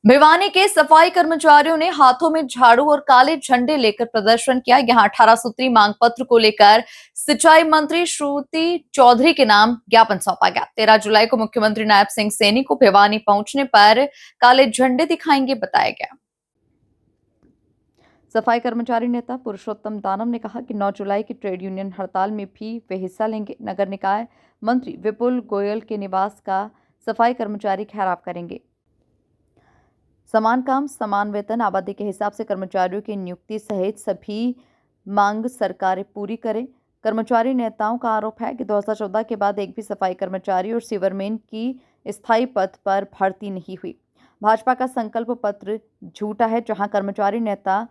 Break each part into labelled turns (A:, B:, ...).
A: भिवानी के सफाई कर्मचारियों ने हाथों में झाड़ू और काले झंडे लेकर प्रदर्शन किया। यहां 18 सूत्री मांग पत्र को लेकर सिंचाई मंत्री श्रुति चौधरी के नाम ज्ञापन सौंपा गया। 13 जुलाई को मुख्यमंत्री नायब सिंह सैनी को भिवानी पहुंचने पर काले झंडे दिखाएंगे, बताया गया। सफाई कर्मचारी नेता पुरुषोत्तम दानव ने कहा कि 9 जुलाई की ट्रेड यूनियन हड़ताल में भी वे हिस्सा लेंगे। नगर निकाय मंत्री विपुल गोयल के निवास का सफाई कर्मचारी घेराव करेंगे। समान काम समान वेतन, आबादी के हिसाब से कर्मचारियों की नियुक्ति सहित सभी मांग सरकार पूरी करे। कर्मचारी नेताओं का आरोप है कि 2014 के बाद एक भी सफाई कर्मचारी और सीवरमैन की स्थायी पद पर भर्ती नहीं हुई। भाजपा का संकल्प पत्र झूठा है, जहां कर्मचारी नेता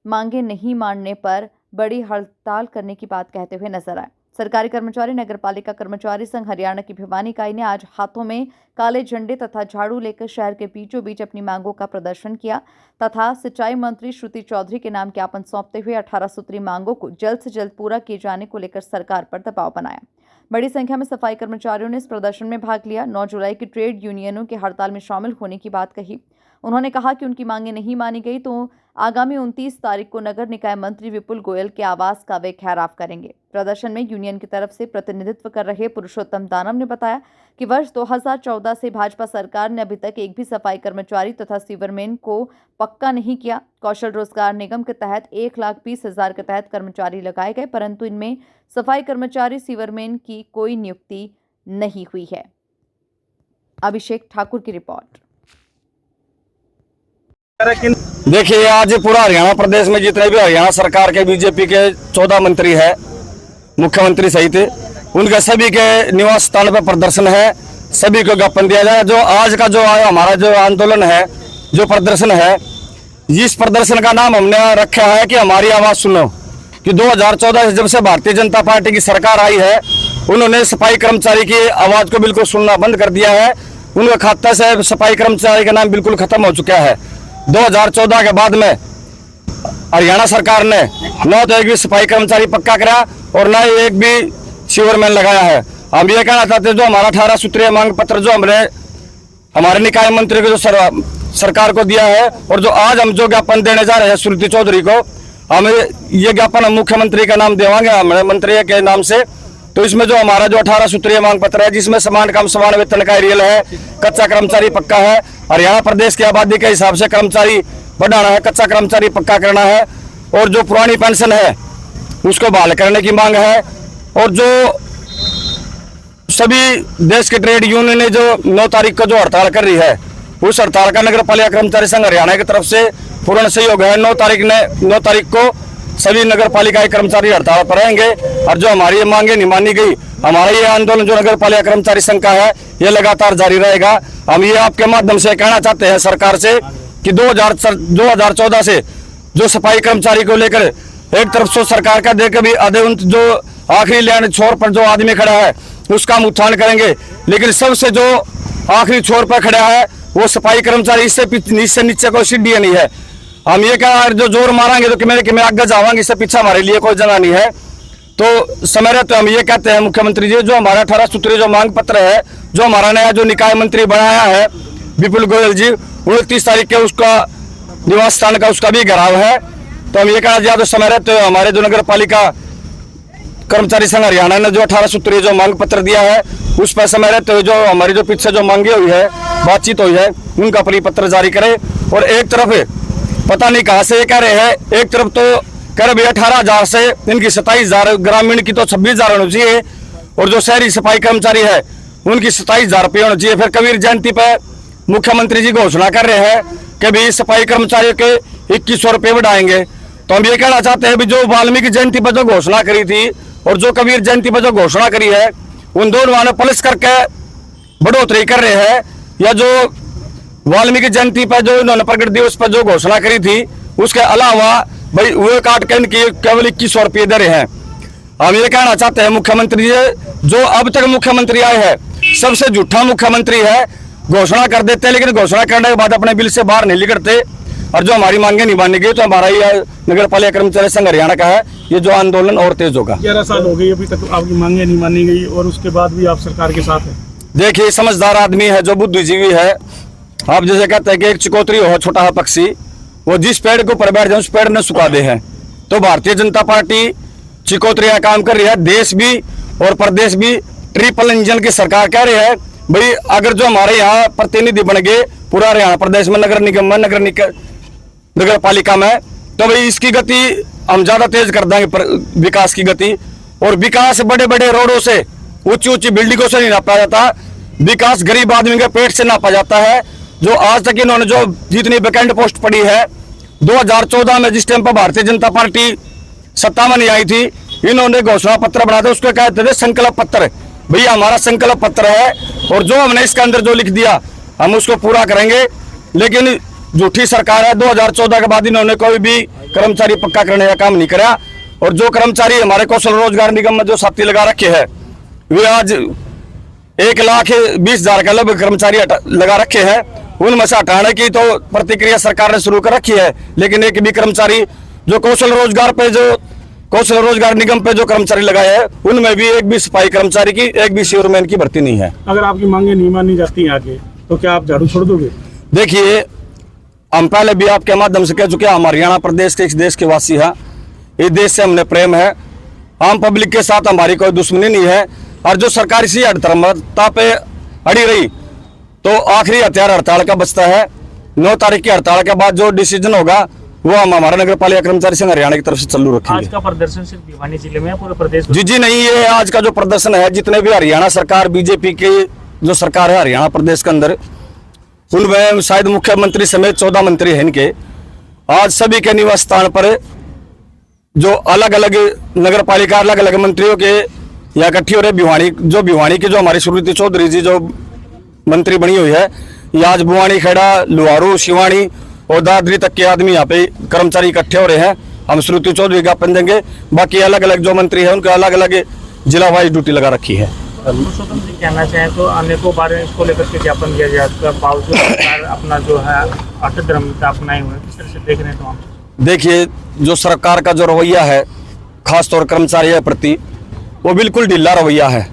A: मांगे नहीं मानने पर बड़ी हड़ताल करने की बात कहते हुए नजर आए। सरकारी कर्मचारी नगरपालिका कर्मचारी संघ हरियाणा की भिवानी इकाई ने आज हाथों में काले झंडे तथा झाड़ू लेकर शहर के बीचों बीच अपनी मांगों का प्रदर्शन किया तथा सिंचाई मंत्री श्रुति चौधरी के नाम ज्ञापन सौंपते हुए 18 सूत्री मांगों को जल्द से जल्द पूरा किए जाने को लेकर सरकार पर दबाव बनाया। बड़ी संख्या में सफाई कर्मचारियों ने इस प्रदर्शन में भाग लिया। 9 जुलाई की ट्रेड यूनियनों की हड़ताल में शामिल होने की बात कही। उन्होंने कहा कि उनकी मांगें नहीं मानी गई तो आगामी 29 तारीख को नगर निकाय मंत्री विपुल गोयल के आवास का वे घेराव करेंगे। प्रदर्शन में यूनियन की तरफ से प्रतिनिधित्व कर रहे पुरुषोत्तम दानव ने बताया कि वर्ष 2014 से भाजपा सरकार ने अभी तक एक भी सफाई कर्मचारी तथा सीवरमैन को पक्का नहीं किया। कौशल रोजगार निगम के तहत 1,20,000 के तहत कर्मचारी लगाए गए, परंतु इनमें सफाई कर्मचारी सीवरमैन की कोई नियुक्ति नहीं हुई है। अभिषेक ठाकुर की रिपोर्ट।
B: देखिए, आज पूरा हरियाणा प्रदेश में जितने भी हरियाणा सरकार के बीजेपी के 14 मंत्री हैं, मुख्यमंत्री सहित, उनके सभी के निवास स्थान पर प्रदर्शन है। सभी को ज्ञापन दिया जाए। जो आज का जो हमारा जो आंदोलन है, जो प्रदर्शन है, इस प्रदर्शन का नाम हमने रखा है कि हमारी आवाज सुनो। कि 2014 से जब से भारतीय जनता पार्टी की सरकार आई है, उन्होंने सफाई कर्मचारी की आवाज को बिल्कुल सुनना बंद कर दिया है। उनके खाते से सफाई कर्मचारी का नाम बिल्कुल खत्म हो चुका है। 2014 के बाद में हरियाणा सरकार ने न तो एक भी सफाई कर्मचारी पक्का करा और न एक भी सीवरमैन लगाया है। हम ये कहना चाहते हैं, जो हमारा 18 सूत्रीय मांग पत्र जो हमने हमारे निकाय मंत्री को जो सरकार को दिया है और जो आज हम जो ज्ञापन देने जा रहे हैं श्रुति चौधरी को, हम ये ज्ञापन हम मुख्यमंत्री का नाम देवांगे, हमारे मंत्री के नाम से। तो इसमें जो हमारा जो 18 सूत्रीय मांग पत्र है, जिसमें समान काम समान वेतन का रियल है, कच्चा कर्मचारी पक्का है, हरियाणा प्रदेश की आबादी के हिसाब से कर्मचारी बढ़ाना है, कच्चा कर्मचारी पक्का करना है, और जो पुरानी पेंशन है उसको बहाल करने की मांग है। और जो सभी देश के ट्रेड यूनियन ने जो 9 तारीख को जो हड़ताल कर रही है, उस हड़ताल का नगरपालिका कर्मचारी संघ हरियाणा की तरफ से पूर्ण सहयोग है। 9 तारीख को सभी नगर पालिका कर्मचारी हड़ताल पर रहेंगे और जो हमारी ये मांगे नहीं मानी गई, हमारा ये आंदोलन जो नगर पालिका कर्मचारी संघ का है, ये लगातार जारी रहेगा। हम ये आपके माध्यम से कहना चाहते हैं सरकार से कि 2014 से जो सफाई कर्मचारी को लेकर एक तरफ से सरकार का देकर भी आधे जो आखिरी लाइन छोर पर जो आदमी खड़ा है उसका हम उत्थान करेंगे, लेकिन सबसे जो आखिरी छोर पर खड़ा है वो सफाई कर्मचारी, इससे नीचे कोई सीढ़ी नहीं है। हम ये क्या जो जोर मारेंगे तो कि मैं आगे जावांगे, इससे पीछे हमारे लिए कोई जगह नहीं है। तो समय रहते हम ये कहते हैं मुख्यमंत्री जी, जो हमारा 18 सूत्री जो मांग पत्र है, जो हमारा नया जो निकाय मंत्री बनाया है विपुल गोयल जी, 29 तारीख के उसका निवास स्थान का उसका भी घेराव है। तो हम ये कहना चाहते तो समय रहते हमारे जो नगर पालिका कर्मचारी संघ हरियाणा ने जो 18 सूत्री जो मांग पत्र दिया है, उस पर समय रहते हुए जो हमारी जो पीछे जो मांगे हुई है, बातचीत हुई है, उनका परिपत्र जारी करे। और एक तरफ पता नहीं कहां से ये कह रहे हैं, एक तरफ तो कह रहे भाई 18,000 से इनकी 27,000, ग्रामीण की तो 26,000 होनी चाहिए, और जो शहरी सफाई कर्मचारी है उनकी 27,000 रुपये होना चाहिए। फिर कबीर जयंती पे मुख्यमंत्री जी घोषणा कर रहे हैं कि भाई सफाई कर्मचारियों के 2100 रुपये बढ़ाएंगे। तो हम ये कहना चाहते हैं, जो वाल्मीकि जयंती पर जो घोषणा करी थी और जो कबीर जयंती पर जो घोषणा करी है, उन दोनों ने प्लस करके बढ़ोतरी कर रहे हैं, या जो वाल्मीकि जयंती पर जो इन्होंने प्रगट दिवस पर जो घोषणा करी थी उसके अलावा भाई वो काट के इनकी केवल 2100 रुपये दे रहे हैं। हम ये कहना चाहते हैं मुख्यमंत्री जी, जो अब तक मुख्यमंत्री आए हैं सबसे झूठा मुख्यमंत्री है। घोषणा कर देते हैं, लेकिन घोषणा करने के बाद अपने बिल से बाहर नहीं निकलते, और जो हमारी मांगे नहीं मानी गई तो हमारा ये नगर पालिका कर्मचारी संघ हरियाणा का है, ये जो आंदोलन और तेज होगा।
C: 11 साल हो गई अभी तक आपकी मांगे नहीं मानी गई और उसके बाद भी आप सरकार के साथ हैं।
B: देखिए, समझदार आदमी है, जो बुद्धिजीवी है, आप जैसे कहते हैं कि एक चिकोत्री हो छोटा है पक्षी, वो जिस पेड़ के ऊपर बैठ जाए उस पेड़ ने सुखा दे हैं। तो भारतीय जनता पार्टी चिकोत्रिया काम कर रही है। देश भी और प्रदेश भी ट्रिपल इंजन की सरकार कह रही है। भाई अगर जो हमारे यहाँ प्रतिनिधि बन गए पूरा हरियाणा प्रदेश में नगर निगम में नगर पालिका में, तो भाई इसकी गति हम ज्यादा तेज कर देंगे, विकास की गति। और विकास बड़े बड़े रोडों से, ऊंची ऊंची बिल्डिंगों से नहीं नापा जाता, विकास गरीब आदमी के पेट से नापा जाता है। जो आज तक इन्होंने जो जितनी वैकेंट पोस्ट पड़ी है 2014 में, जिस टाइम पर भारतीय जनता पार्टी सत्ता में नहीं आई थी, इन्होंने घोषणा पत्र बनाया था, उसको कहते थे संकल्प पत्र। भैया हमारा संकल्प पत्र है और जो हमने इसके अंदर जो लिख दिया हम उसको पूरा करेंगे। लेकिन झूठी सरकार है। 2014 के बाद इन्होंने कोई भी कर्मचारी पक्का करने का काम नहीं कराया। और जो कर्मचारी हमारे कौशल रोजगार निगम में जो साथी लगा रखे हैं, वे आज 1,20,000 के लगभग कर्मचारी लगा रखे हैं। उनमें से हटाने की तो प्रतिक्रिया सरकार ने शुरू कर रखी है, लेकिन एक भी कर्मचारी जो कौशल रोजगार निगम पे जो कर्मचारी लगाए हैं, उनमें भी एक भी सफाई कर्मचारी की, एक भी सीवरमैन की भर्ती नहीं है।
C: अगर आपकी मांगे नहीं मानी जाती आगे तो क्या आप झाड़ू छोड़ दोगे?
B: देखिए, हम पहले भी आपके माध्यम से कह चुके हैं, हम हरियाणा प्रदेश के इस देश के वासी हैं। इस देश से हमने प्रेम है। आम पब्लिक के साथ हमारी कोई दुश्मनी नहीं है। और जो सरकार इसी अड़धर्मता पे अड़ी रही तो आखिरी हथियार हड़ताल का बचता है। 9 तारीख की हड़ताल के बाद जो डिसीजन होगा वो हम हमारा नगर पालिका कर्मचारी संघ हरियाणा की तरफ से चालू रखेंगे।
C: आज का प्रदर्शन सिर्फ भिवानी जिले में पूरे प्रदेश में?
B: जी नहीं, ये आज का जो प्रदर्शन है, जितने भी हरियाणा सरकार बीजेपी की जो सरकार है हरियाणा प्रदेश के अंदर, उनमें शायद मुख्यमंत्री समेत 14 मंत्री हैं इनके, आज सभी के निवास स्थान पर जो अलग अलग नगर पालिका अलग अलग मंत्रियों के यहाँ इकट्ठी हो रहे। भिवानी की जो हमारी सुकृति चौधरी जी जो मंत्री बनी हुई है, ये आज भिवानी, खेड़ा, लुहारू, शिवानी और दादरी तक के आदमी यहाँ पे कर्मचारी इकट्ठे हो रहे हैं। हम श्रुति चौधरी ज्ञापन देंगे। बाकी अलग अलग जो मंत्री है उनके अलग अलग जिला वाइज ड्यूटी लगा रखी है।
C: पुरुषोत्तम जी कहना चाहें तो अनेकों बार इसको लेकर के ज्ञापन दिया जाए, उसके बावजूद सरकार अपना जो है अटधर्मिता अपनाए हुए, किस तरह से देख रहे हैं? तो हम
B: देखिए, जो सरकार का जो रवैया है खासतौर कर्मचारी के प्रति, वो बिल्कुल ढीला रवैया है।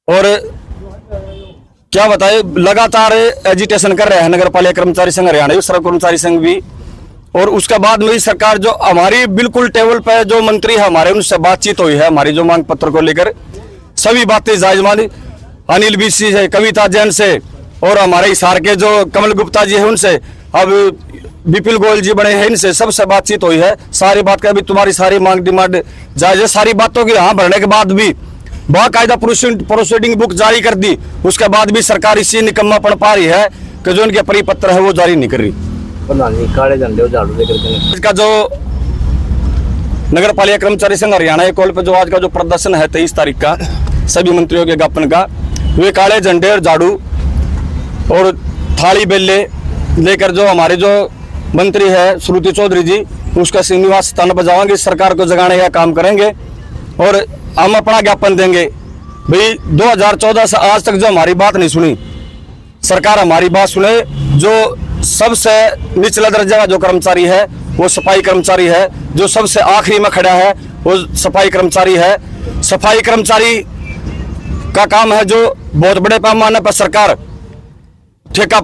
B: और क्या बताए, लगातार एजिटेशन कर रहे हैं नगर पालिका कर्मचारी संघ हरियाणा, सर्व कर्मचारी संघ भी। और उसके बाद में सरकार जो हमारी बिल्कुल टेबल पे जो मंत्री है हमारे, उनसे बातचीत हुई है हमारी जो मांग पत्र को लेकर, सभी बातें जायज मानी। अनिल बीसी से, कविता जैन से और हमारे हिसार के जो कमल गुप्ता जी है उनसे, अब विपिल गोयल जी बने हैं, इनसे सबसे बातचीत हुई है। सारी बात का भी तुम्हारी सारी मांग डिमांड जायज है। सारी बातों की हाँ भरने के बाद भी बाकायदा प्रोसीडिंग बुक जारी कर दी, उसके बाद भी सरकार इसी निकम्मापन पा रही है कि जो इनके परिपत्र है वो जारी नहीं कर रही।
D: काले झंडे और झाड़ू लेकर
B: इसका जो नगर पालिका कर्मचारी संघ हरियाणा के कॉल पर जो आज का जो प्रदर्शन है 23 तारीख का सभी मंत्रियों के ज्ञापन का, वे काले झंडे और झाड़ू और थाली बेले लेकर जो हमारे जो मंत्री है श्रुति चौधरी जी, उसका श्रीनिवास स्थान बजाएंगे, सरकार को जगाने का काम करेंगे। और हम अपना ज्ञापन देंगे। भाई 2014 से आज तक जो हमारी बात नहीं सुनी, सरकार हमारी बात सुने। जो सबसे निचला दर्जा का जो कर्मचारी है वो सफाई कर्मचारी है, जो सबसे आखिरी में खड़ा है वो सफाई कर्मचारी है। सफाई कर्मचारी का काम है जो बहुत बड़े पैमाने पर सरकार ठेका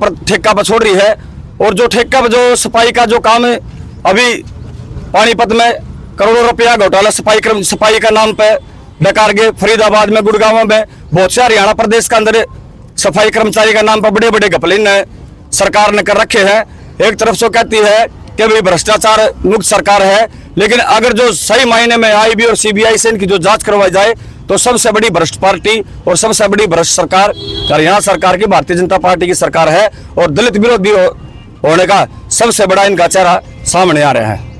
B: पर छोड़ रही है। और जो ठेका पर जो सफाई का जो काम है, अभी पानीपत में करोड़ों रुपया घोटाला सफाई का नाम पे डकार गए। फरीदाबाद में, गुड़गांव में, बहुत से हरियाणा प्रदेश के अंदर सफाई कर्मचारी का नाम पर बड़े बड़े घपले सरकार ने कर रखे हैं। एक तरफ से कहती है कि भाई भ्रष्टाचार मुक्त सरकार है, लेकिन अगर जो सही मायने में आईबी और सीबीआई से इनकी जो जांच करवाई जाए तो सबसे बड़ी भ्रष्ट पार्टी और सबसे बड़ी भ्रष्ट सरकार हरियाणा सरकार की भारतीय जनता पार्टी की सरकार है। और दलित विरोधी होने का सबसे बड़ा इनका चेहरा सामने आ रहा है।